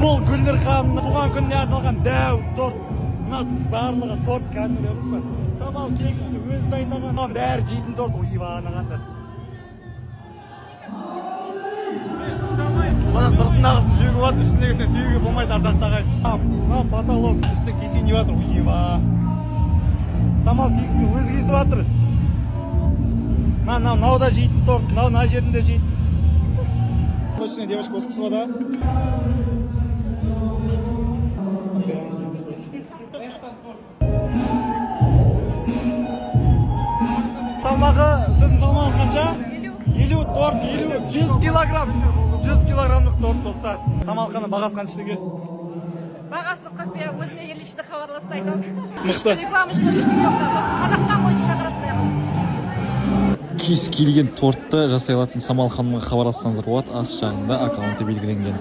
Бұл Гүлнұр ханымның туған күніне арналған дәу торт. Мына барлығы торт кәдімгі емес па? Самал кексін өзі дайындаған. Бәрі жейтін торт. Ойбағанағандар. Мына сыртындағысын жегіп жатыр, ішіндегі сен түйеге болмайды ардақтағай. Мына потолок үсті кесен жеп жатыр. Ойба. Самал кексін өзі кесіп жатыр. Мынау жейтін торт, мына жерінде жейтін. Точно девочка воскресла, да? Салмағы, сіздің салмағыңыз қанша? 50 торт, 100 килограмм. 100 килограммдық торт, достар. Самалқаны бағасы қаншыдығы? Бағасы қырпия, өзіне елішті хабарласа айтам. Мықты. Рекламышты ештеңе жоқ. Қазақстан бойынша шақыратын. Кез келген тортты жасай алатын Самал ханымға хабарлассаңыздар болады. Ас жағында аккаунты белгіленген.